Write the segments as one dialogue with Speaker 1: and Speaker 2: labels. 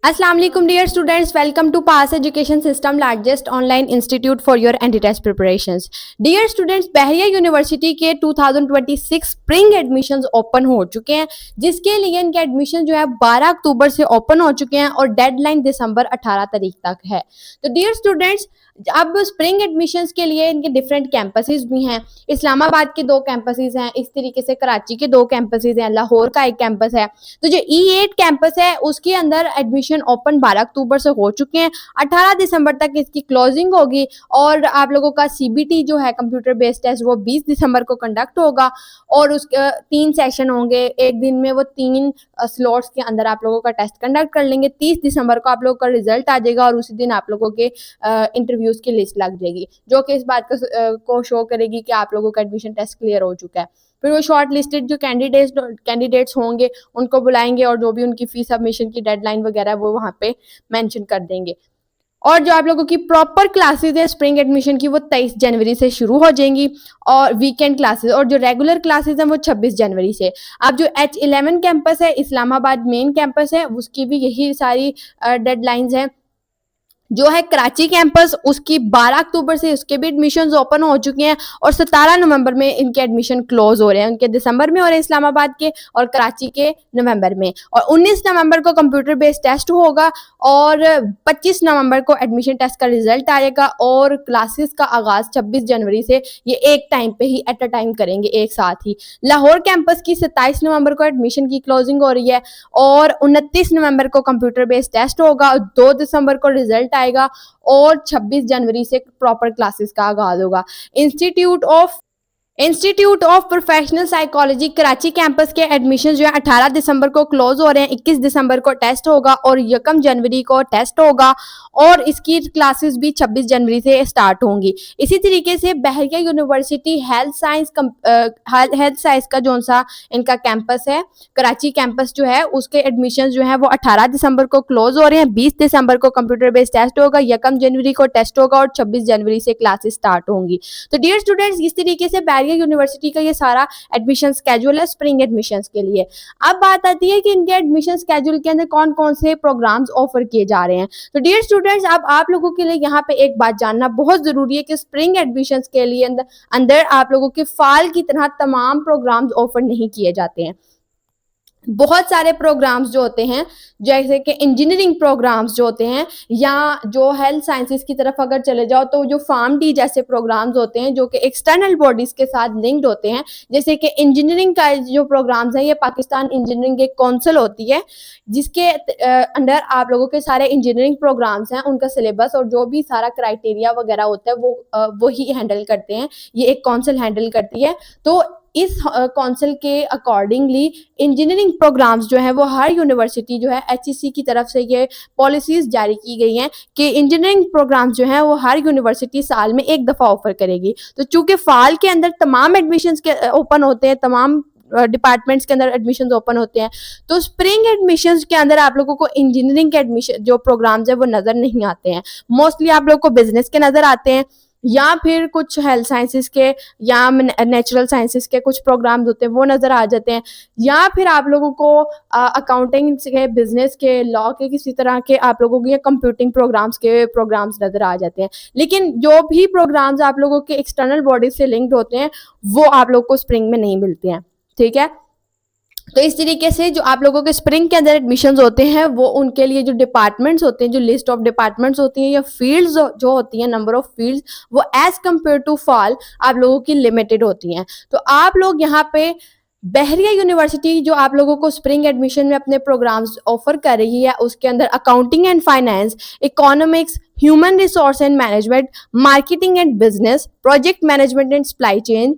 Speaker 1: Assalamu alaikum dear students, welcome to Pass Education System largest online institute for your anti-test preparations. Dear students, Bahria university के 2026 spring admissions open हो चुके हैं, जिसके लिए इनके admission जो है 12 अक्टूबर से ओपन हो चुके हैं और डेडलाइन दिसंबर 18 तारीख तक है। तो डियर स्टूडेंट्स, अब स्प्रिंग एडमिशंस के लिए इनके डिफरेंट कैंपसेस भी हैं। इस्लामाबाद के 2 कैंपसेस हैं, इस तरीके से कराची के 2 कैंपसेस हैं, लाहौर का एक कैंपस है। तो जो E8 कैंपस है उसके अंदर एडमिशन ओपन 12 अक्टूबर से हो चुके हैं। 18 दिसंबर तक इसकी क्लोजिंग होगी और आप लोगों का CBT जो है कंप्यूटर बेस्ड टेस्ट वो 20 दिसंबर को कंडक्ट होगा और उसके 3 सेशन होंगे। एक दिन में वो 3 स्लॉट्स के अंदर आप लोगों का टेस्ट कंडक्ट कर लेंगे। 30 दिसंबर को आप लोगों का रिजल्ट आ जाएगा और उसी दिन आप लोगों के इंटरव्यूज की लिस्ट लग जाएगी, जो कि इस बात को शो करेगी कि आप लोगों का एडमिशन टेस्ट क्लियर हो चुका है। फिर वो शॉर्ट लिस्टेड जो कैंडिडेट्स होंगे उनको बुलाएंगे और जो भी उनकी फीस सबमिशन की डेडलाइन वगैरह वो वहाँ पे मेंशन कर देंगे। और जो आप लोगों की प्रॉपर क्लासेस है स्प्रिंग एडमिशन की वो 23 जनवरी से शुरू हो जाएंगी और वीकेंड क्लासेस और जो रेगुलर क्लासेस हैं वो 26 जनवरी से। अब जो H11 कैंपस है, इस्लामाबाद मेन कैंपस है, उसकी भी यही सारी डेडलाइंस हैं। जो है कराची कैंपस, उसकी 12 अक्टूबर से उसके भी एडमिशंस ओपन हो चुके हैं और 17 नवंबर में इनके एडमिशन क्लोज हो रहे हैं। उनके दिसंबर में हो रहे हैं इस्लामाबाद के और कराची के नवंबर में। और 19 नवंबर को कंप्यूटर बेस्ड टेस्ट होगा और 25 नवंबर को एडमिशन टेस्ट का रिजल्ट आएगा और क्लासेस का आगाज 26 जनवरी से ये एक टाइम पे ही एट अ टाइम करेंगे, एक साथ ही। लाहौर कैंपस की 27 नवंबर को एडमिशन की क्लोजिंग हो रही है और 29 नवंबर को कंप्यूटर बेस्ड टेस्ट होगा, 2 दिसंबर को रिजल्ट आएगा और 26 जनवरी से प्रॉपर क्लासेस का आगाज होगा। Institute of professional psychology Karachi campus के एडमिशन जो है 18 दिसंबर को क्लोज हो रहे हैं। 21 दिसंबर को टेस्ट होगा और 1 जनवरी को टेस्ट होगा और इसकी क्लासेस भी 26 जनवरी से स्टार्ट होंगी। इसी तरीके से बहरिया यूनिवर्सिटी हेल्थ साइंस का जो सा इनका कैंपस है, कराची कैंपस जो है उसके एडमिशन जो है वो 18 दिसंबर को क्लोज हो रहे हैं। 20 दिसंबर को कंप्यूटर बेस्ड टेस्ट होगा, 1 जनवरी को टेस्ट होगा और 26 जनवरी से क्लासेस स्टार्ट होंगी। तो डियर स्टूडेंट्स, इस तरीके से बहरिया यूनिवर्सिटी का ये सारा एडमिशन स्केड्यूल है स्प्रिंग एडमिशंस के लिए। अब बात आती है कि इनके एडमिशन स्केड्यूल के अंदर कौन कौन से प्रोग्राम्स ऑफर किए जा रहे हैं। तो डियर स्टूडेंट्स, अब आप लोगों के लिए यहाँ पे एक बात जानना बहुत जरूरी है कि स्प्रिंग एडमिशंस के लिए अंदर आप लोगों के फाल की तरह तमाम प्रोग्राम्स ऑफर नहीं किए जाते हैं। बहुत सारे प्रोग्राम्स जो होते हैं, जैसे कि इंजीनियरिंग प्रोग्राम्स जो होते हैं या जो हेल्थ साइंसेस की तरफ अगर चले जाओ तो जो फार्म डी जैसे प्रोग्राम्स होते हैं जो कि एक्सटर्नल बॉडीज के साथ लिंक्ड होते हैं। जैसे कि इंजीनियरिंग का जो प्रोग्राम्स है ये पाकिस्तान इंजीनियरिंग एक काउंसिल होती है जिसके अंडर आप लोगों के सारे इंजीनियरिंग प्रोग्राम्स हैं, उनका सिलेबस और जो भी सारा क्राइटेरिया वगैरह होता है वो ही हैंडल करते हैं। ये एक काउंसिल हैंडल करती है। तो इस काउंसिल के अकॉर्डिंगली इंजीनियरिंग प्रोग्राम्स जो है वो हर यूनिवर्सिटी जो है HEC की तरफ से ये पॉलिसीज जारी की गई हैं कि इंजीनियरिंग प्रोग्राम्स जो है वो हर यूनिवर्सिटी साल में एक दफ़ा ऑफर करेगी। तो चूंकि फाल के अंदर तमाम एडमिशंस के ओपन होते हैं, तमाम डिपार्टमेंट्स के अंदर एडमिशंस ओपन होते हैं, तो स्प्रिंग एडमिशंस के अंदर आप लोगों को इंजीनियरिंग के एडमिशन जो प्रोग्राम्स है वो नज़र नहीं आते हैं। मोस्टली आप लोगों को बिजनेस के नज़र आते हैं या फिर कुछ हेल्थ साइंसेस के या नेचुरल साइंसेस के कुछ प्रोग्राम्स होते हैं वो नज़र आ जाते हैं, या फिर आप लोगों को अकाउंटिंग के, बिजनेस के, लॉ के, किसी तरह के आप लोगों के कंप्यूटिंग प्रोग्राम्स नज़र आ जाते हैं। लेकिन जो भी प्रोग्राम्स आप लोगों के एक्सटर्नल बॉडी से लिंक्ड होते हैं वो आप लोग को स्प्रिंग में नहीं मिलते हैं। ठीक है, तो इस तरीके से जो आप लोगों के स्प्रिंग के अंदर एडमिशंस होते हैं वो उनके लिए जो डिपार्टमेंट्स होते हैं, जो लिस्ट ऑफ डिपार्टमेंट्स होती हैं या फील्ड्स जो होती हैं, नंबर ऑफ फील्ड्स, वो एज कंपेयर टू फॉल आप लोगों की लिमिटेड होती हैं। तो आप लोग यहाँ पे बहरिया यूनिवर्सिटी जो आप लोगों को स्प्रिंग एडमिशन में अपने प्रोग्राम्स ऑफर कर रही है उसके अंदर accounting and finance, economics, human resource and management, marketing and business, project management and supply chain,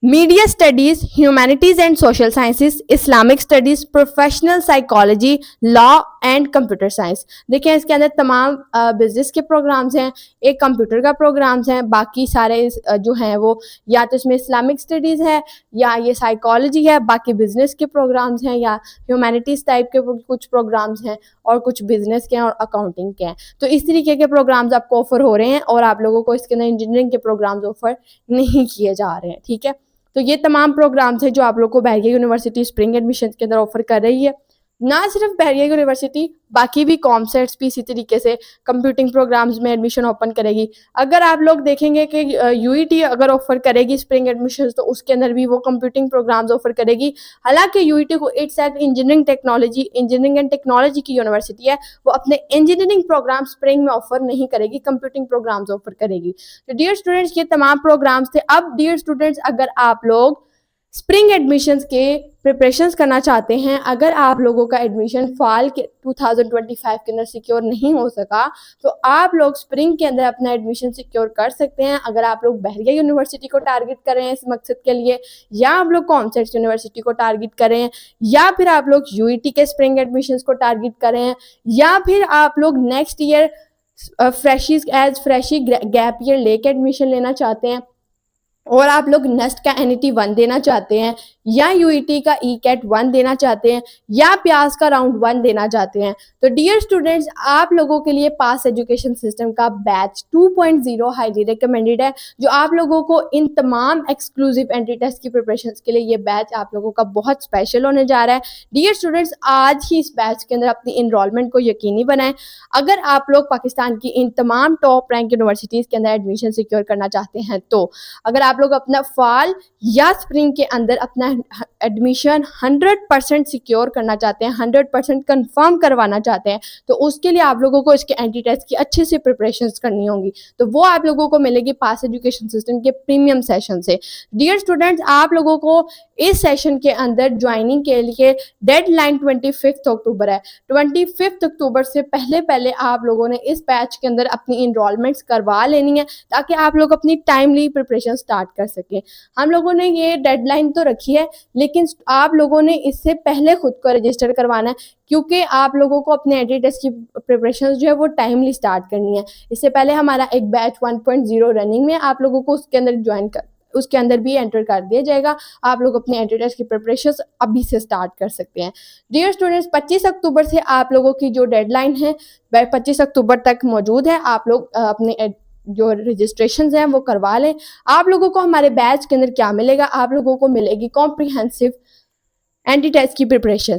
Speaker 1: media studies, humanities and social sciences, Islamic studies, professional psychology, law and computer science. देखिए इसके अंदर तमाम business के programmes हैं, एक computer का programmes हैं, बाकी सारे जो हैं वो या तो इसमें इस्लामिक स्टडीज़ है या ये साइकोलॉजी है, बाकी बिजनेस के प्रोग्राम्स हैं या ह्यूमैनिटीज़ टाइप के कुछ प्रोग्राम्स हैं और कुछ बिजनेस के हैं और अकाउंटिंग के हैं। तो इस तरीके के प्रोग्राम्स आपको ऑफर हो रहे हैं और आप लोगों को इसके अंदर इंजीनियरिंग के प्रोग्राम्स ऑफर नहीं किए जा रहे हैं। ठीक है, तो ये तमाम प्रोग्राम्स हैं जो आप लोग को बहरिया यूनिवर्सिटी स्प्रिंग एडमिशन के अंदर ऑफर कर रही है। ना सिर्फ बहरिया यूनिवर्सिटी, बाकी भी कॉमसेट्स भी इसी तरीके से कंप्यूटिंग प्रोग्राम्स में एडमिशन ओपन करेगी। अगर आप लोग देखेंगे कि यूईटी अगर ऑफर करेगी स्प्रिंग एडमिशंस, तो उसके अंदर भी वो कंप्यूटिंग प्रोग्राम्स ऑफर करेगी। हालांकि यूईटी को it's at engineering and technology की यूनिवर्सिटी है, वो अपने इंजीनियरिंग प्रोग्राम स्प्रिंग में ऑफर नहीं करेगी, कंप्यूटिंग प्रोग्राम्स ऑफर करेगी। तो डियर स्टूडेंट्स, ये तमाम प्रोग्राम्स थे। अब डियर स्टूडेंट्स, अगर आप लोग स्प्रिंग एडमिशन्स के प्रिपरेशंस करना चाहते हैं, अगर आप लोगों का एडमिशन फाल के 2025 के अंदर सिक्योर नहीं हो सका, तो आप लोग स्प्रिंग के अंदर अपना एडमिशन सिक्योर कर सकते हैं। अगर आप लोग बहरिया यूनिवर्सिटी को टारगेट कर रहे हैं इस मकसद के लिए, या आप लोग कॉमसेट्स यूनिवर्सिटी को टारगेट कर रहे हैं, या फिर आप लोग यूईटी के स्प्रिंग एडमिशन्स को टारगेट कर रहे हैं, या फिर आप लोग next year freshie gap year लेके एडमिशन लेना चाहते हैं, और आप लोग नेस्ट का एनईटी 1 देना चाहते हैं, या यूईटी का ईकेट 1 देना चाहते हैं, या प्यास का राउंड 1 देना चाहते हैं, तो डियर स्टूडेंट्स, आप लोगों के लिए पास एजुकेशन सिस्टम का बैच 2.0 हाईली रिकमेंडेड है, जो आप लोगों को इन तमाम एक्सक्लूसिव एंट्री टेस्ट की प्रिपरेशन के लिए ये बैच आप लोगों का बहुत स्पेशल होने जा रहा है। डियर स्टूडेंट्स, आज ही इस बैच के अंदर अपनी इनरोलमेंट को यकीनी बनाएं। अगर आप लोग पाकिस्तान की इन तमाम टॉप रैंक यूनिवर्सिटीज़ के अंदर एडमिशन सिक्योर करना चाहते हैं, तो अगर आप लोग अपना फॉल या स्प्रिंग के अंदर अपना एडमिशन 100% सिक्योर करना चाहते हैं, 100% कंफर्म करवाना चाहते हैं, तो उसके लिए आप लोगों को इसके एंटी टेस्ट की अच्छे से प्रिपरेशंस करनी होंगी। तो वो आप लोगों को मिलेगी पास एजुकेशन सिस्टम के प्रीमियम सेशन से। डियर स्टूडेंट्स, आप लोगों को इस सेशन के अंदर ज्वाइनिंग के लिए डेडलाइन 25 अक्टूबर है। 25 अक्टूबर से पहले पहले आप लोगों ने इस बैच के अंदर अपनी इनरोलमेंट्स करवा लेनी है, ताकि आप लोग अपनी टाइमली प्रिपरेशन स्टार्ट कर सकें। हम लोगों ने ये डेडलाइन तो रखी है, लेकिन आप लोगों ने इससे पहले खुद को रजिस्टर करवाना है, क्योंकि आप लोगों को अपने एंट्री टेस्ट की प्रिपरेशन जो है वो टाइमली स्टार्ट करनी है। इससे पहले हमारा एक बैच 1.0 रनिंग में, आप लोगों को उसके अंदर उसके अंदर भी एंटर कर दिया जाएगा। आप लोग अपने एंट्री टेस्ट की प्रिपरेशन अभी से स्टार्ट कर सकते हैं। डियर स्टूडेंट्स, 25 अक्टूबर से आप लोगों की जो डेडलाइन है 25 अक्टूबर तक मौजूद है। आप लोग अपने जो रजिस्ट्रेशन हैं वो करवा लें। आप लोगों को हमारे बैच के अंदर क्या मिलेगा? आप लोगों को मिलेगी कॉम्प्रिहेंसिव एंटी टेस्ट की प्रिपरेशन।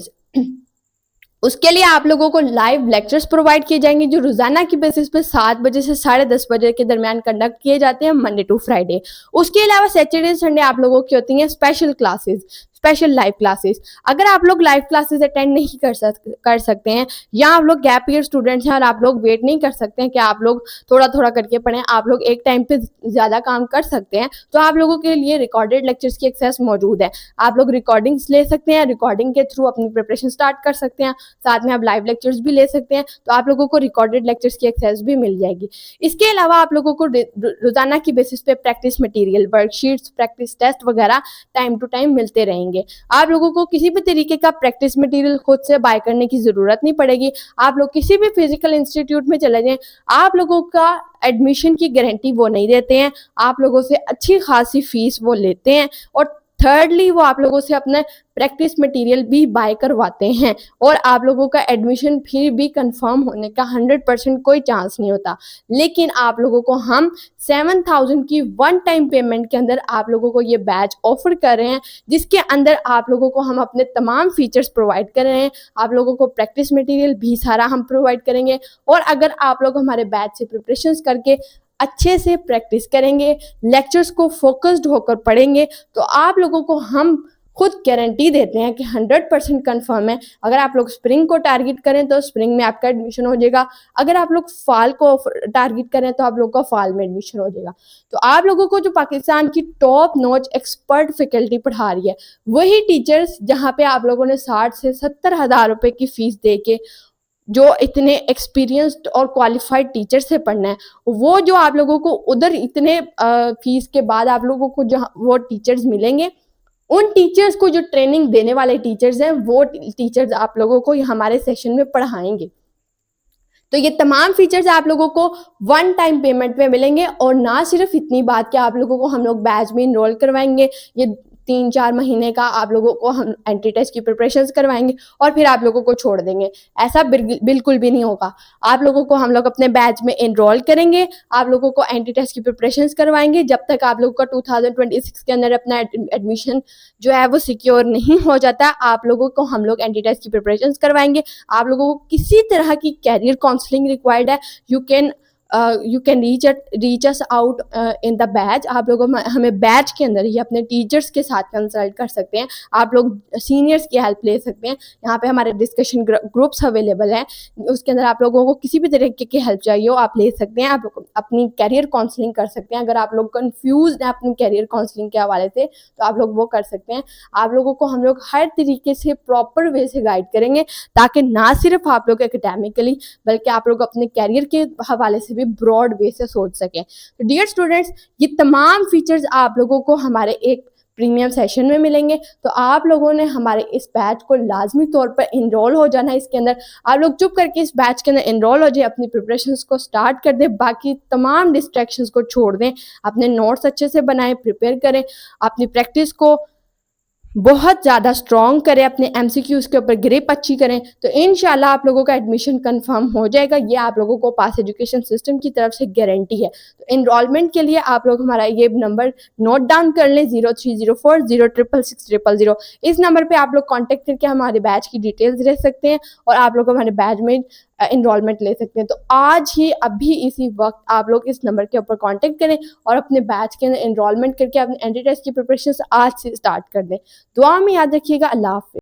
Speaker 1: उसके लिए आप लोगों को लाइव लेक्चर्स प्रोवाइड किए जाएंगे, जो रोजाना की बेसिस पे 7 बजे से 10:30 बजे के दरमियान कंडक्ट किए जाते हैं, मंडे टू फ्राइडे। उसके अलावा सैटरडे संडे आप लोगों की होती हैं special classes, special live classes. अगर आप लोग लाइव क्लासेस अटेंड नहीं कर सकते हैं, या आप लोग गैप ईयर स्टूडेंट्स हैं और आप लोग वेट नहीं कर सकते हैं कि आप लोग थोड़ा थोड़ा करके पढ़ें, आप लोग एक टाइम पे ज़्यादा काम कर सकते हैं, तो आप लोगों के लिए रिकॉर्डेड लेक्चर्स की एक्सेस मौजूद है। आप लोग रिकॉर्डिंग्स ले सकते हैं, रिकॉर्डिंग के थ्रू अपनी प्रिपरेशन स्टार्ट कर सकते हैं, साथ में आप लाइव लेक्चर्स भी ले सकते हैं, तो आप लोगों को रिकॉर्डेड लेक्चर्स की एक्सेस भी मिल जाएगी। इसके अलावा आप लोगों को रोजाना की बेसिस पे practice material, worksheets, practice test वगैरह टाइम टू टाइम मिलते रहेंगे। आप लोगों को किसी भी तरीके का प्रैक्टिस मटेरियल खुद से बाय करने की ज़रूरत नहीं पड़ेगी। आप लोग किसी भी फिजिकल इंस्टीट्यूट में चले जाएं, आप लोगों का एडमिशन की गारंटी वो नहीं देते हैं, आप लोगों से अच्छी खासी फीस वो लेते हैं, और थर्डली वो आप लोगों से अपना प्रैक्टिस मटेरियल भी बाय करवाते हैं, और आप लोगों का एडमिशन फिर भी कंफर्म होने का 100% कोई चांस नहीं होता। लेकिन आप लोगों को हम 7,000 की वन टाइम पेमेंट के अंदर आप लोगों को ये बैच ऑफर कर रहे हैं, जिसके अंदर आप लोगों को हम अपने तमाम फीचर्स प्रोवाइड कर रहे हैं। आप लोगों को प्रैक्टिस मटेरियल भी सारा हम प्रोवाइड करेंगे, और अगर आप लोग हमारे बैच से प्रिपरेशंस करके अच्छे से प्रैक्टिस करेंगे, लेक्चर्स को फोकस्ड होकर पढ़ेंगे, तो आप लोगों को हम खुद गारंटी देते हैं कि 100% कन्फर्म है। अगर आप लोग स्प्रिंग को टारगेट करें तो स्प्रिंग में आपका एडमिशन हो जाएगा, अगर आप लोग फॉल को टारगेट करें तो आप लोग का फॉल में एडमिशन हो जाएगा। तो आप लोगों को जो पाकिस्तान की टॉप नॉच एक्सपर्ट फैकल्टी पढ़ा रही है, वही टीचर्स जहाँ पे आप लोगों ने 60 से 70 हज़ार रुपये की फीस दे के जो इतने एक्सपीरियंस्ड और क्वालिफाइड टीचर से पढ़ना है, वो जो आप लोगों को उधर इतने फीस के बाद आप लोगों को जो वो टीचर्स मिलेंगे, उन टीचर्स को जो ट्रेनिंग देने वाले टीचर्स हैं, वो टीचर्स आप लोगों को हमारे सेशन में पढ़ाएंगे। तो ये तमाम फीचर्स आप लोगों को वन टाइम पेमेंट में मिलेंगे, और ना सिर्फ इतनी बात कि आप लोगों को हम लोग बैच में इनरोल करवाएंगे, ये 3-4 महीने का आप लोगों को हम एंट्री टेस्ट की प्रिपरेशंस करवाएँगे और फिर आप लोगों को छोड़ देंगे। ऐसा बिल्कुल भी नहीं होगा। आप लोगों को हम लोग अपने बैच में एनरोल करेंगे, आप लोगों को एंट्री टेस्ट की प्रिपरेशंस करवाएँगे, जब तक आप लोगों का 2026 के अंदर अपना एडमिशन जो है वो सिक्योर नहीं हो जाता, आप लोगों को हम लोग एंट्री टेस्ट की प्रिपरेशंस करवाएँगे। आप लोगों को किसी तरह की करियर काउंसलिंग रिक्वायर्ड है, you can reach us out in the batch. आप लोग हमें बैच के अंदर ही अपने टीचर्स के साथ कंसल्ट कर सकते हैं। आप लोग सीनियर्स की हेल्प ले सकते हैं। यहाँ पे हमारे डिस्कशन ग्रुप्स अवेलेबल हैं, उसके अंदर आप लोगों को किसी भी तरीके की हेल्प चाहिए हो आप ले सकते हैं। आप लोग अपनी करियर काउंसलिंग कर सकते हैं। अगर आप लोग कंफ्यूज हैं अपनी करियर काउंसलिंग के हवाले से तो आप लोग वो कर सकते हैं। आप लोगों को हम लोग हर तरीके से प्रॉपर वे से गाइड करेंगे, ताकि ना सिर्फ आप लोग एकेडमिकली बल्कि आप लोग अपने करियर के हवाले से भी ब्रॉड वे से सोच सकें। तो डियर स्टूडेंट्स, ये तमाम फीचर्स आप लोगों को हमारे एक प्रीमियम सेशन में मिलेंगे। तो आप लोगों ने हमारे इस बैच को लाजमी तौर पर इनरोल हो जाना है। इसके अंदर आप लोग चुप करके इस बैच के अंदर इनरोल हो जाए, अपनी प्रिपरेशंस को स्टार्ट कर दें, बाकी तमाम डिस्ट्रैक्शंस को छोड़ दें, अपने नोट्स अच्छे से बनाएं, प्रिपेयर करें, अपनी प्रैक्टिस को बहुत ज़्यादा स्ट्रॉन्ग करें, अपने एमसीक्यूज के ऊपर ग्रिप अच्छी करें, तो इंशाल्लाह आप लोगों का एडमिशन कंफर्म हो जाएगा। ये आप लोगों को पास एजुकेशन सिस्टम की तरफ से गारंटी है। तो इनरोलमेंट के लिए आप लोग हमारा ये नंबर नोट डाउन कर लें, 0304066600। इस नंबर पे आप लोग कॉन्टेक्ट करके हमारे बैच की डिटेल्स ले सकते हैं और आप लोग हमारे बैच में इनरोलमेंट ले सकते हैं। तो आज ही अभी इसी वक्त आप लोग इस नंबर के ऊपर कांटेक्ट करें और अपने बैच के अंदर इनरोलमेंट करके अपने एंट्री टेस्ट की प्रिपरेशन आज से स्टार्ट कर दें। दुआ में याद रखिएगा। अल्लाह हाफ़िज़।